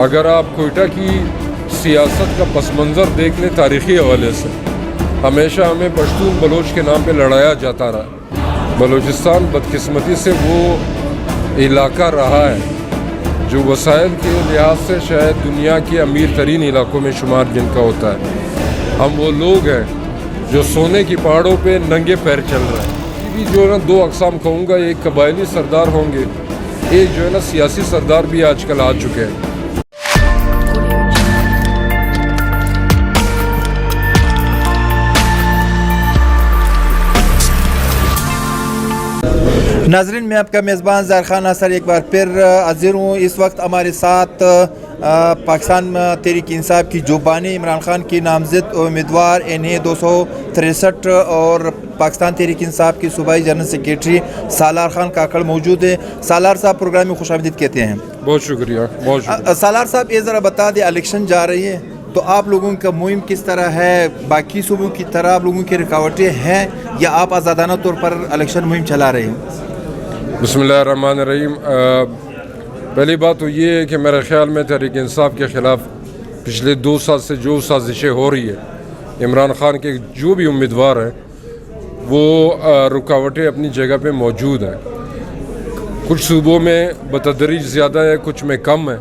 اگر آپ کوئٹہ کی سیاست کا پس منظر دیکھ لیں تاریخی حوالے سے، ہمیشہ ہمیں پشتون بلوچ کے نام پہ لڑایا جاتا رہا۔ بلوچستان بدقسمتی سے وہ علاقہ رہا ہے جو وسائل کے لحاظ سے شاید دنیا کے امیر ترین علاقوں میں شمار جن کا ہوتا ہے۔ ہم وہ لوگ ہیں جو سونے کی پہاڑوں پہ ننگے پیر چل رہے ہیں۔ یہ بھی جو ہے نا دو اقسام کہوں گا، ایک قبائلی سردار ہوں گے، ایک جو ہے نا سیاسی سردار بھی آج کل آ چکے ہیں۔ ناظرین، میں آپ کا میزبان ظاہر خان ناصر ایک بار پھر حاضر ہوں۔ اس وقت ہمارے ساتھ پاکستان تحریک انصاف کی جوبانی عمران خان کی نامزد امیدوار NA 263 اور پاکستان تحریک انصاف کی صوبائی جنرل سیکریٹری سالار خان کاکڑ موجود ہیں۔ سالار صاحب پروگرام میں خوش آمدید کہتے ہیں۔ بہت شکریہ، بہت شکریہ۔ سالار صاحب یہ ذرا بتا دیں، الیکشن جا رہی ہے تو آپ لوگوں کا مہم کس طرح ہے؟ باقی صوبوں کی طرح آپ لوگوں کی رکاوٹیں ہیں یا آپ آزادانہ طور پر الیکشن مہم چلا رہے ہیں؟ بسم اللہ الرحمن الرحیم۔ پہلی بات تو یہ ہے کہ میرے خیال میں تحریک انصاف کے خلاف پچھلے 2 سال سے جو سازشیں ہو رہی ہے، عمران خان کے جو بھی امیدوار ہیں وہ رکاوٹیں اپنی جگہ پہ موجود ہیں۔ کچھ صوبوں میں بتدریج زیادہ ہے، کچھ میں کم ہے۔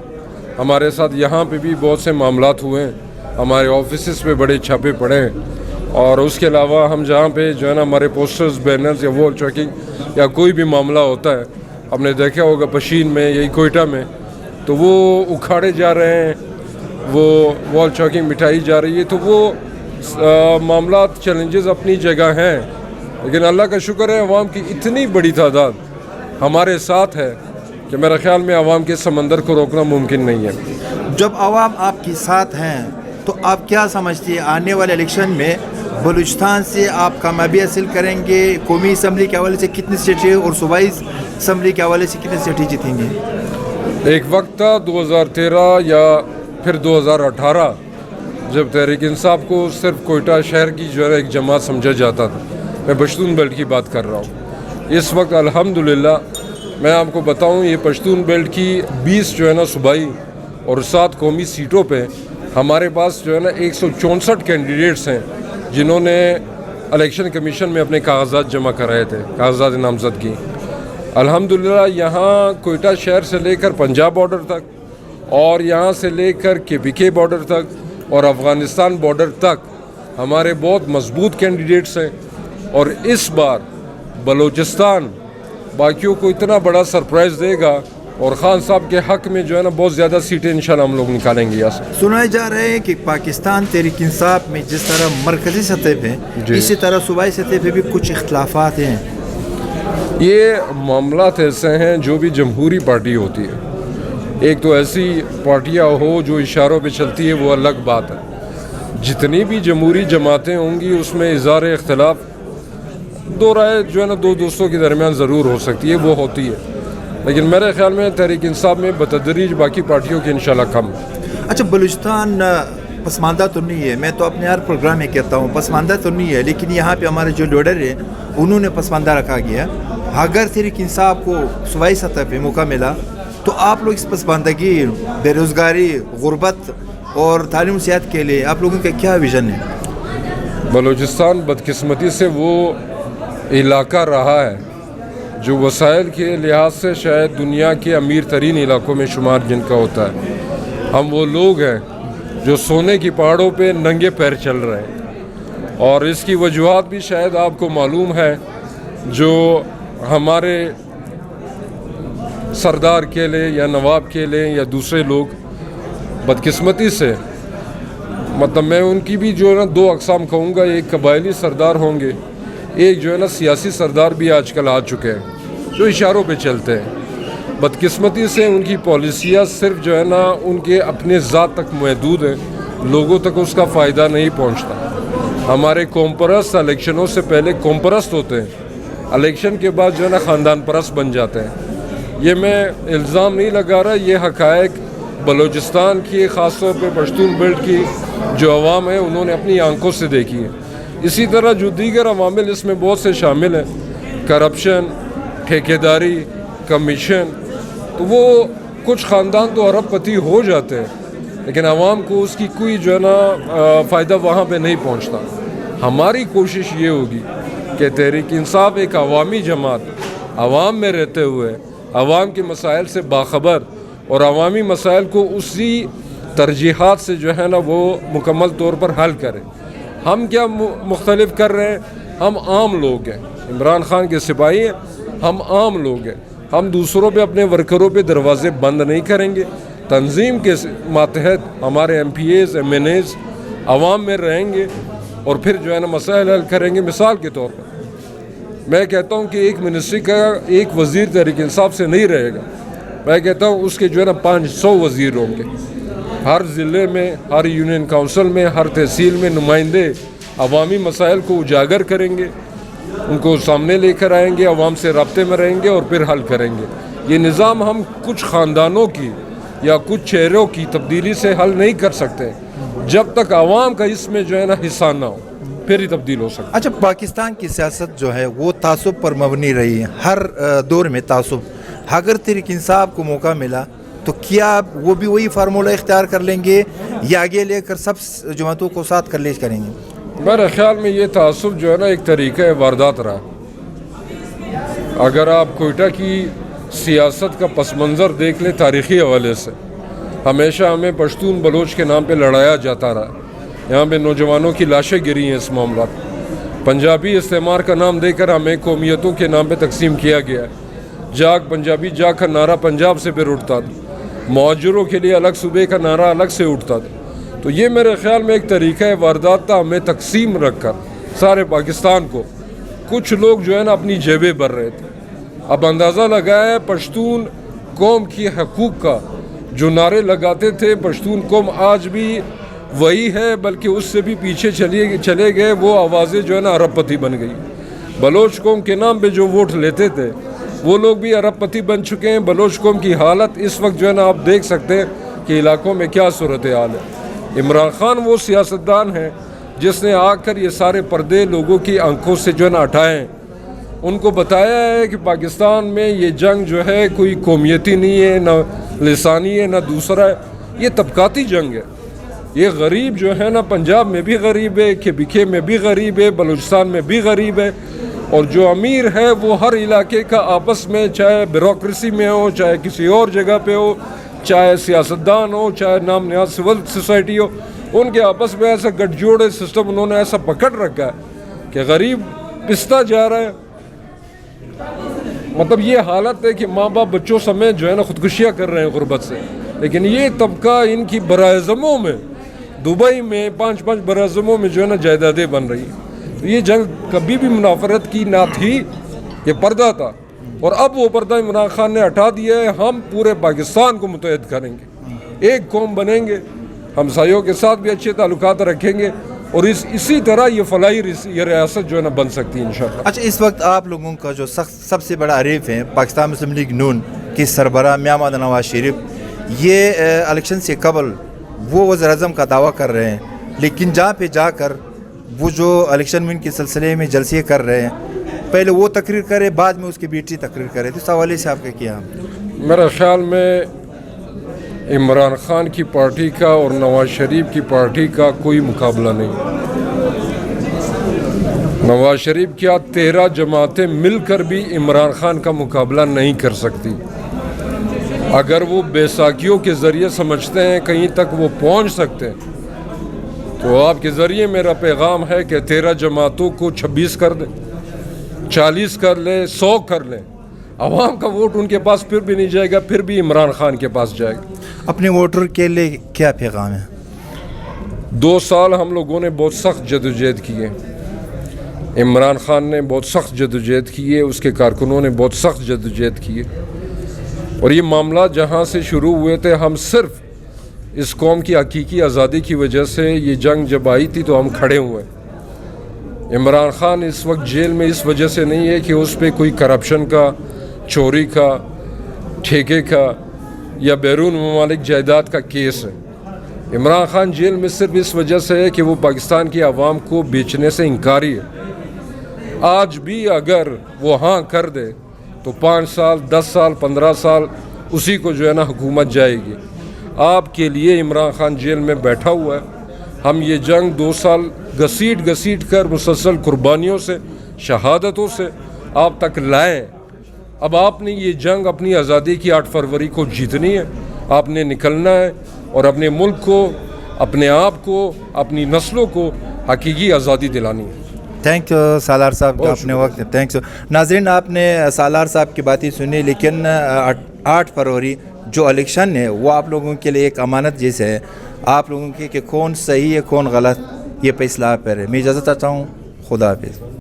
ہمارے ساتھ یہاں پہ بھی بہت سے معاملات ہوئے ہیں، ہمارے آفیسز پہ بڑے چھاپے پڑے ہیں، اور اس کے علاوہ ہم جہاں پہ جو ہے نا ہمارے پوسٹرز، بینرز یا وال چیکنگ یا کوئی بھی معاملہ ہوتا ہے، آپ نے دیکھا ہوگا پشین میں یہی کوئٹہ میں، تو وہ اکھاڑے جا رہے ہیں، وہ وال چیکنگ مٹائی جا رہی ہے، تو وہ معاملات، چیلنجز اپنی جگہ ہیں، لیکن اللہ کا شکر ہے عوام کی اتنی بڑی تعداد ہمارے ساتھ ہے کہ میرے خیال میں عوام کے سمندر کو روکنا ممکن نہیں ہے۔ جب عوام آپ کے ساتھ ہیں تو آپ کیا سمجھتے ہیں آنے والے الیکشن میں بلوچستان سے آپ کامیابی حاصل کریں گے؟ قومی اسمبلی کے حوالے سے کتنی سیٹیں اور صوبائی اسمبلی کے حوالے سے کتنی سیٹیں جیتیں گے؟ ایک وقت تھا 2013 یا پھر 2018 جب تحریک انصاف کو صرف کوئٹہ شہر کی جو ہے ایک جماعت سمجھا جاتا تھا۔ میں پشتون بیلٹ کی بات کر رہا ہوں۔ اس وقت الحمدللہ میں آپ کو بتاؤں، یہ پشتون بیلٹ کی 20 جو ہے نا صوبائی اور 7 قومی سیٹوں پہ ہمارے پاس جو ہے نا 164 کینڈیڈیٹس ہیں جنہوں نے الیکشن کمیشن میں اپنے کاغذات جمع کرائے تھے، کاغذات نامزدگی۔ الحمدللہ یہاں کوئٹہ شہر سے لے کر پنجاب بارڈر تک، اور یہاں سے لے کر KPK بارڈر تک اور افغانستان بارڈر تک ہمارے بہت مضبوط کینڈیڈیٹس ہیں، اور اس بار بلوچستان باقیوں کو اتنا بڑا سرپرائز دے گا، اور خان صاحب کے حق میں جو ہے نا بہت زیادہ سیٹیں انشاءاللہ ہم لوگ نکالیں گے یہاں سے۔ سنا جا رہا ہے کہ پاکستان تحریک انصاف میں جس طرح مرکزی سطح پہ اسی طرح صوبائی سطح پہ بھی کچھ اختلافات ہیں۔ یہ معاملات ایسے ہیں، جو بھی جمہوری پارٹی ہوتی ہے، ایک تو ایسی پارٹیاں ہو جو اشاروں پہ چلتی ہے، وہ الگ بات ہے۔ جتنی بھی جمہوری جماعتیں ہوں گی اس میں اظہار اختلاف، دو رائے جو ہے نا دو دوستوں کے درمیان ضرور ہو سکتی ہے، وہ ہوتی ہے، لیکن میرے خیال میں تحریک انصاف میں بتدریج باقی پارٹیوں کے انشاءاللہ کم۔ اچھا، بلوچستان پسماندہ تو نہیں ہے، میں تو اپنے ہر پروگرام میں کہتا ہوں پسماندہ تو نہیں ہے، لیکن یہاں پہ ہمارے جو لیڈر ہیں انہوں نے پسماندہ رکھا گیا۔ اگر تحریک انصاف کو صوبائی سطح پہ موقع ملا تو آپ لوگ اس پسماندگی، بے روزگاری، غربت اور تعلیم و صحت کے لیے آپ لوگوں کا کیا ویژن ہے؟ بلوچستان بدقسمتی سے وہ علاقہ رہا ہے جو وسائل کے لحاظ سے شاید دنیا کے امیر ترین علاقوں میں شمار جن کا ہوتا ہے۔ ہم وہ لوگ ہیں جو سونے کی پہاڑوں پہ ننگے پیر چل رہے ہیں، اور اس کی وجوہات بھی شاید آپ کو معلوم ہے، جو ہمارے سردار کے لیں یا نواب کے لیں یا دوسرے لوگ بدقسمتی سے، مطلب میں ان کی بھی جو ہے نا 2 اقسام کہوں گا، ایک قبائلی سردار ہوں گے، ایک جو ہے نا سیاسی سردار بھی آج کل آ چکے ہیں جو اشاروں پہ چلتے ہیں۔ بدقسمتی سے ان کی پالیسیاں صرف جو ہے نا ان کے اپنے ذات تک محدود ہیں، لوگوں تک اس کا فائدہ نہیں پہنچتا۔ ہمارے قوم پرست الیکشنوں سے پہلے قوم پرست ہوتے ہیں، الیکشن کے بعد جو ہے نا خاندان پرست بن جاتے ہیں۔ یہ میں الزام نہیں لگا رہا، یہ حقائق بلوچستان کی، خاص طور پہ پشتون بیلٹ کی جو عوام ہے انہوں نے اپنی آنکھوں سے دیکھی ہے۔ اسی طرح جو دیگر عوامل اس میں بہت سے شامل ہیں، کرپشن، ٹھیکیداری، کمیشن، تو وہ کچھ خاندان تو ارب پتی ہو جاتے ہیں لیکن عوام کو اس کی کوئی جو ہے نا فائدہ وہاں پہ نہیں پہنچتا. ہماری کوشش یہ ہوگی کہ تحریک انصاف ایک عوامی جماعت عوام میں رہتے ہوئے عوام کے مسائل سے باخبر اور عوامی مسائل کو اسی ترجیحات سے جو ہے نا وہ مکمل طور پر حل کرے. ہم کیا مختلف کر رہے ہیں؟ ہم عام لوگ ہیں, عمران خان کے سپاہی ہیں, ہم عام لوگ ہیں. ہم دوسروں پہ اپنے ورکروں پہ دروازے بند نہیں کریں گے. تنظیم کے ماتحت ہمارے M P As M N As عوام میں رہیں گے اور پھر جو ہے نا مسائل حل کریں گے. مثال کے طور پر میں کہتا ہوں کہ ایک منسٹری کا ایک وزیر تحریک انصاف سے نہیں رہے گا, میں کہتا ہوں اس کے جو ہے نا 500 وزیر ہوں گے. ہر ضلع میں, ہر یونین کونسل میں, ہر تحصیل میں نمائندے عوامی مسائل کو اجاگر کریں گے, ان کو سامنے لے کر آئیں گے, عوام سے رابطے میں رہیں گے اور پھر حل کریں گے. یہ نظام ہم کچھ خاندانوں کی یا کچھ چہروں کی تبدیلی سے حل نہیں کر سکتے جب تک عوام کا اس میں جو ہے نا حصہ نہ ہو, پھر ہی تبدیل ہو سکتا. اچھا, پاکستان کی سیاست جو ہے وہ تعصب پر مبنی رہی ہے, ہر دور میں تعصب. اگر تحریک انصاف کو موقع ملا تو کیا وہ بھی وہی فارمولہ اختیار کر لیں گے یا آگے لے کر سب جماعتوں کو ساتھ کر لے کریں گے؟ میرے خیال میں یہ تعصب جو ہے نا ایک طریقہ واردات رہا. اگر آپ کوئٹہ کی سیاست کا پس منظر دیکھ لیں تاریخی حوالے سے, ہمیشہ ہمیں پشتون بلوچ کے نام پہ لڑایا جاتا رہا. یہاں پہ نوجوانوں کی لاشیں گری ہیں اس معاملات. پنجابی استعمار کا نام دے کر ہمیں قومیتوں کے نام پہ تقسیم کیا گیا ہے. جاگ پنجابی جاگ کا نعرہ پنجاب سے پھر اٹھتا تھا, مہاجروں کے لیے الگ صوبے کا نعرہ الگ سے اٹھتا تھا. تو یہ میرے خیال میں ایک طریقہ واردات تھا. ہمیں تقسیم رکھ کر سارے پاکستان کو کچھ لوگ جو ہے نا اپنی جیبیں بھر رہے تھے. اب اندازہ لگایا ہے پشتون قوم کی حقوق کا جو نعرے لگاتے تھے, پشتون قوم آج بھی وہی ہے بلکہ اس سے بھی پیچھے چلے گئے. وہ آوازیں جو ہے نا ارب پتی بن گئی. بلوچ قوم کے نام پہ جو ووٹ لیتے تھے وہ لوگ بھی ارب پتی بن چکے ہیں. بلوچ قوم کی حالت اس وقت جو ہے نا آپ دیکھ سکتے ہیں کہ علاقوں میں کیا صورتحال ہے. عمران خان وہ سیاستدان ہے جس نے آ کر یہ سارے پردے لوگوں کی آنکھوں سے جو ہے نا ہٹائے ہیں. ان کو بتایا ہے کہ پاکستان میں یہ جنگ جو ہے کوئی قومیتی نہیں ہے, نہ لسانی ہے, نہ دوسرا ہے. یہ طبقاتی جنگ ہے. یہ غریب جو ہے نا پنجاب میں بھی غریب ہے, کے بکھے میں بھی غریب ہے, بلوچستان میں بھی غریب ہے, اور جو امیر ہے وہ ہر علاقے کا آپس میں, چاہے بیوروکریسی میں ہو, چاہے کسی اور جگہ پہ ہو, چاہے سیاستدان ہو, چاہے نام نیاز سول سوسائٹی ہو, ان کے آپس میں ایسا گٹھ جوڑ سسٹم انہوں نے ایسا پکڑ رکھا ہے کہ غریب پستا جا رہا ہے. مطلب یہ حالت ہے کہ ماں باپ بچوں سمیت جو ہے نا خودکشیاں کر رہے ہیں غربت سے. لیکن یہ طبقہ ان کی براعظموں میں دبئی میں 5 براعظموں میں جو ہے نا جائیدادیں بن رہی ہیں. تو یہ جنگ کبھی بھی منافرت کی نہ تھی, یہ پردہ تھا, اور اب وہ پردہ عمران خان نے ہٹا دیا ہے. ہم پورے پاکستان کو متحد کریں گے, ایک قوم بنیں گے, ہمسایوں کے ساتھ بھی اچھے تعلقات رکھیں گے, اور اسی طرح یہ فلاحی یہ ریاست جو ہے نا بن سکتی ہے انشاءاللہ. اچھا, اس وقت آپ لوگوں کا جو سب سے بڑا حریف ہے پاکستان مسلم لیگ نون کی سربراہ میاں محمد نواز شریف, یہ الیکشن سے قبل وہ وزیر اعظم کا دعویٰ کر رہے ہیں, لیکن جہاں پہ جا کر وہ جو الیکشن ون کے سلسلے میں جلسے کر رہے ہیں, پہلے وہ تقریر کرے بعد میں اس کی بیٹی تقریر کرے. تو اس حوالے سے آپ کا کیا؟ میرا خیال میں عمران خان کی پارٹی کا اور نواز شریف کی پارٹی کا کوئی مقابلہ نہیں. نواز شریف کیا 13 جماعتیں مل کر بھی عمران خان کا مقابلہ نہیں کر سکتی. اگر وہ بیساکھیوں کے ذریعے سمجھتے ہیں کہیں تک وہ پہنچ سکتے ہیں, تو آپ کے ذریعے میرا پیغام ہے کہ 13 جماعتوں کو 26 کر دیں, 40 کر لیں, 100 کر لیں. عوام کا ووٹ ان کے پاس پھر بھی نہیں جائے گا, پھر بھی عمران خان کے پاس جائے گا. اپنے ووٹر کے لیے کیا پیغام ہے؟ 2 سال ہم لوگوں نے بہت سخت جدوجہد کی ہے. عمران خان نے بہت سخت جدوجہد کی ہے, اس کے کارکنوں نے بہت سخت جدوجہد کی ہے, اور یہ معاملات جہاں سے شروع ہوئے تھے, ہم صرف اس قوم کی حقیقی آزادی کی وجہ سے یہ جنگ جب آئی تھی تو ہم کھڑے ہوئے. عمران خان اس وقت جیل میں اس وجہ سے نہیں ہے کہ اس پہ کوئی کرپشن کا, چوری کا, ٹھیکے کا یا بیرون ممالک جائیداد کا کیس ہے. عمران خان جیل میں صرف اس وجہ سے ہے کہ وہ پاکستان کی عوام کو بیچنے سے انکاری ہے. آج بھی اگر وہ ہاں کر دے تو 5 سال, 10 سال, 15 سال اسی کو جو ہے نا حکومت جائے گی. آپ کے لیے عمران خان جیل میں بیٹھا ہوا ہے. ہم یہ جنگ 2 سال گھسیٹ کر مسلسل قربانیوں سے شہادتوں سے آپ تک لائیں. اب آپ نے یہ جنگ اپنی آزادی کی 8 فروری کو جیتنی ہے. آپ نے نکلنا ہے اور اپنے ملک کو, اپنے آپ کو, اپنی نسلوں کو حقیقی آزادی دلانی ہے. تھینک یو سالار صاحب کا اپنے وقت. تھینکس. ناظرین, آپ نے سالار صاحب کی باتیں سنی, لیکن 8 فروری جو الیکشن ہے وہ آپ لوگوں کے لیے ایک امانت جیسے ہے. آپ لوگوں کی کہ کون صحیح ہے کون غلط, یہ فیصلہ آپ پر ہے. میں اجازت چاہتا ہوں. خدا حافظ.